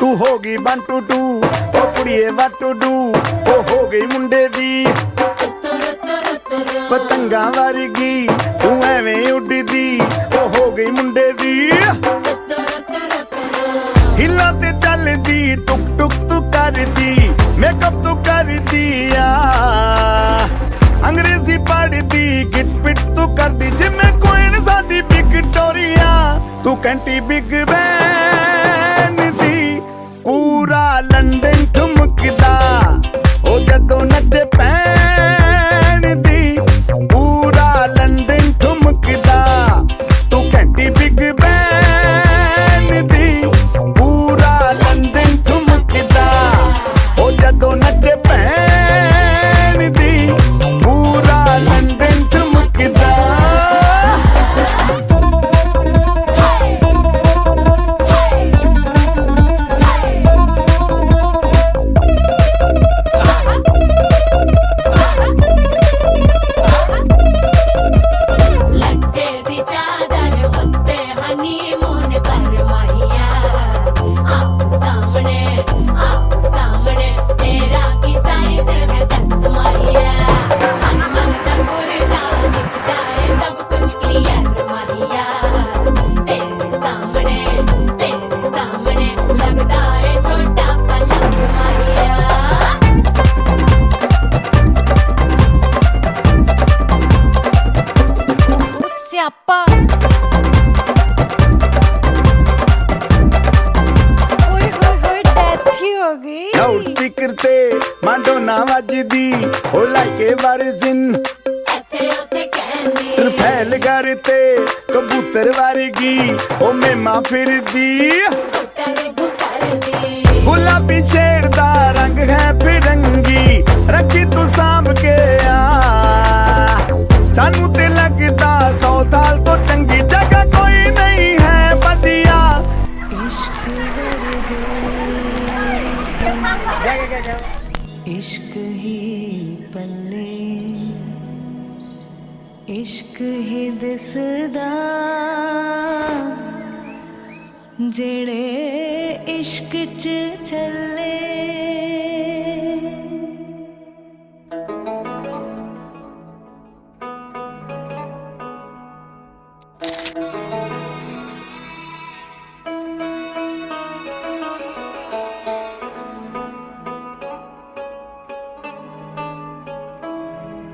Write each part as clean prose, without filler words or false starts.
तू होगी 1 2 2 ओ कुड़िए what to do ओ हो गई मुंडे दी पतंगा वर्गी तू एवें उड़दी ओ हो गई मुंडे दी हिला ते चलदी टुक टुक तू करदी मेकअप तू करदी अंग्रेजी पढ़दी गिट पिट तू करदी जिमें कोइन साडी विक्टोरिया तू कंटी बिग बैन दी पूरा लंदन ठुमकदा ओ जदों नचे पैन दी पूरा लंदन ठुमकदा तू कंटी बिग बैन दी पूरा लंदन ठुमकदा ओ जदों नचे पैन दी पूरा लंदन ठुमकदा लाउड स्पीकर ते माडोना वजदी ओ लाइके वारिजिन फैल करते कबूतर वर्गी ओ मेमा फिरदी गुलाबी शेड दा रंग है फिरंगी रखी तू सांभ के सानू ते लगदा 100 साल तो चंगी जगह कोई नहीं है बदिया इश्क ही पल्ले इश्क ही दिसदा जेड़े इश्क च चले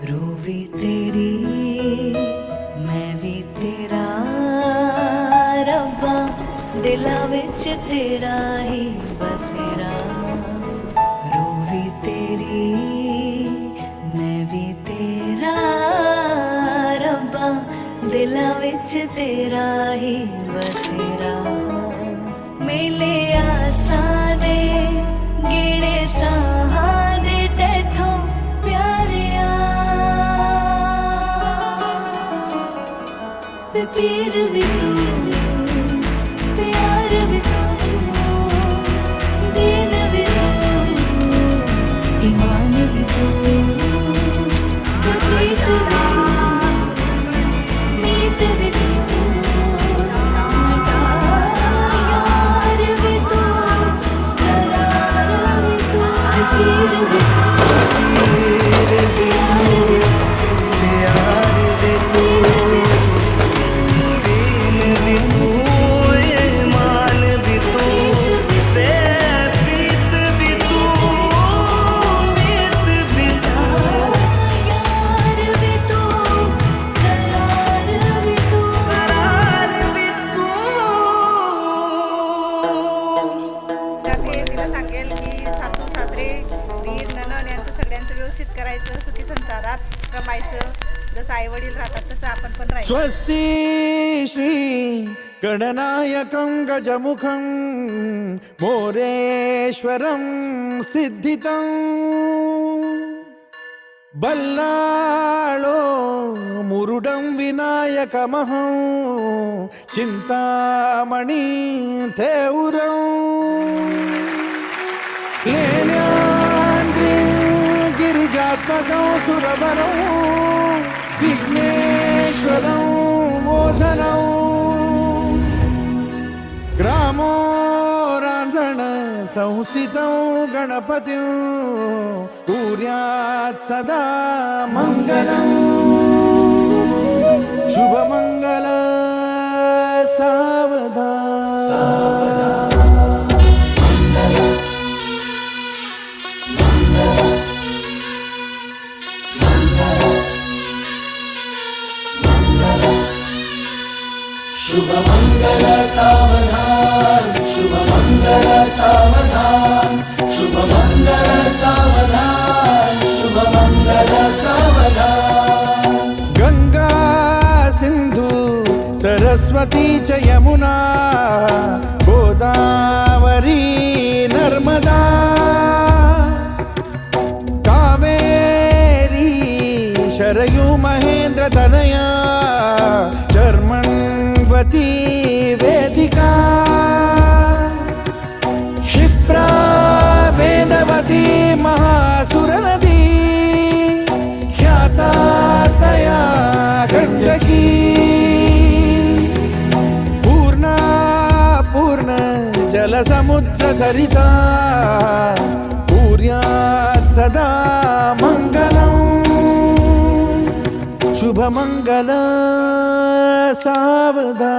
रूह भी तेरी मैं भी तेरा रब्बा दिला विच तेरा ही बसेरा रूह भी तेरी मैं भी तेरा रब्बा दिलां विच तेरा ही बसेरा मेले आसां दे गेड़े साहां दे तैथों प्यारिया ते पीर भी तू प्यार भी तू दीन भी तू ईमान भी तू ते प्रीत भी तू नीत भी तू यार भी तू करार भी तू ते पीर भी तू प्यार भी तू दीन भी तू ईमान भी तू ते प्रीत भी तू नीत भी तू यार भी तू करार भी तू करार भी तू त्यात तिला सांगेल की सासू सासरे दीर नणन यांचं सगळ्यांचं व्यवस्थित करायचं सुखी संसारात रमायचं जसं आई वडील राहतात तसं आपण पण राहायचं स्वस्ति श्री गणनायकं गजमुखं मोरेश्वरं सिद्धितं बल्लाळो मुरुडं विनायकमहं चिन्तामणि थेउरं लेण्याद्रिं गिरिजात्मकं सुरवरं विघ्नेश्वरं मोचनं ग्रामो रांझण संस्थितं गणपतिं कुर्यात् सदा मङ्गलम् शुभमङ्गल सावधान शुभ मंगल सावधान शुभ मंगल सावधान शुभ मंगल सावधान शुभ मंगल सावधान गंगा सिंधु सरस्वती च यमुना गोदावरी नर्मदा कावेरी शरयू महेंद्र तनया चर्मण्वती वेदिका क्षिप्रा वेदवती महासुरनदी ख्याता तया गण्डकी पूर्णा पूर्ण जलसमुद्र सरिता कुर्यात् सदा मङ्गलम् शुभमङ्गल सावधान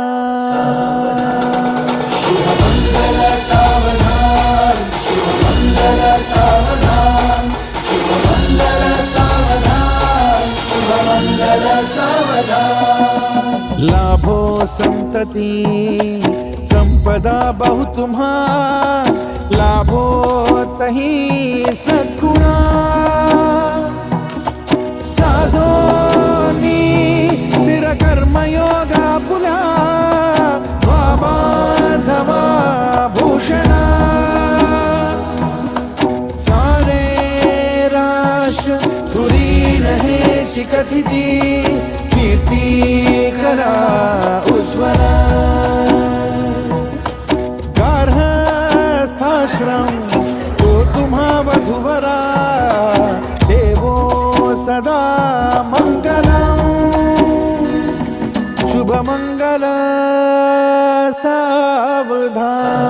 शुभ मंगल सावधान शुभ मंगल सावधान शुभ मंगल सावधान शुभ मंगल सावधान लाभो संतति संपदा बहु तुम्हा लाभो तही सद्गुणा साधोनी स्थिर कर्मयोगा पुला बांधवा भूषणा सारे राष्ट्र धुरी रहे शिकथिती कीर्ती करा उज्ज्वला गार्हस्थाश्रम तो तुम्हा वधुवरा देवो सदा मंगलम शुभ मंगल सावधान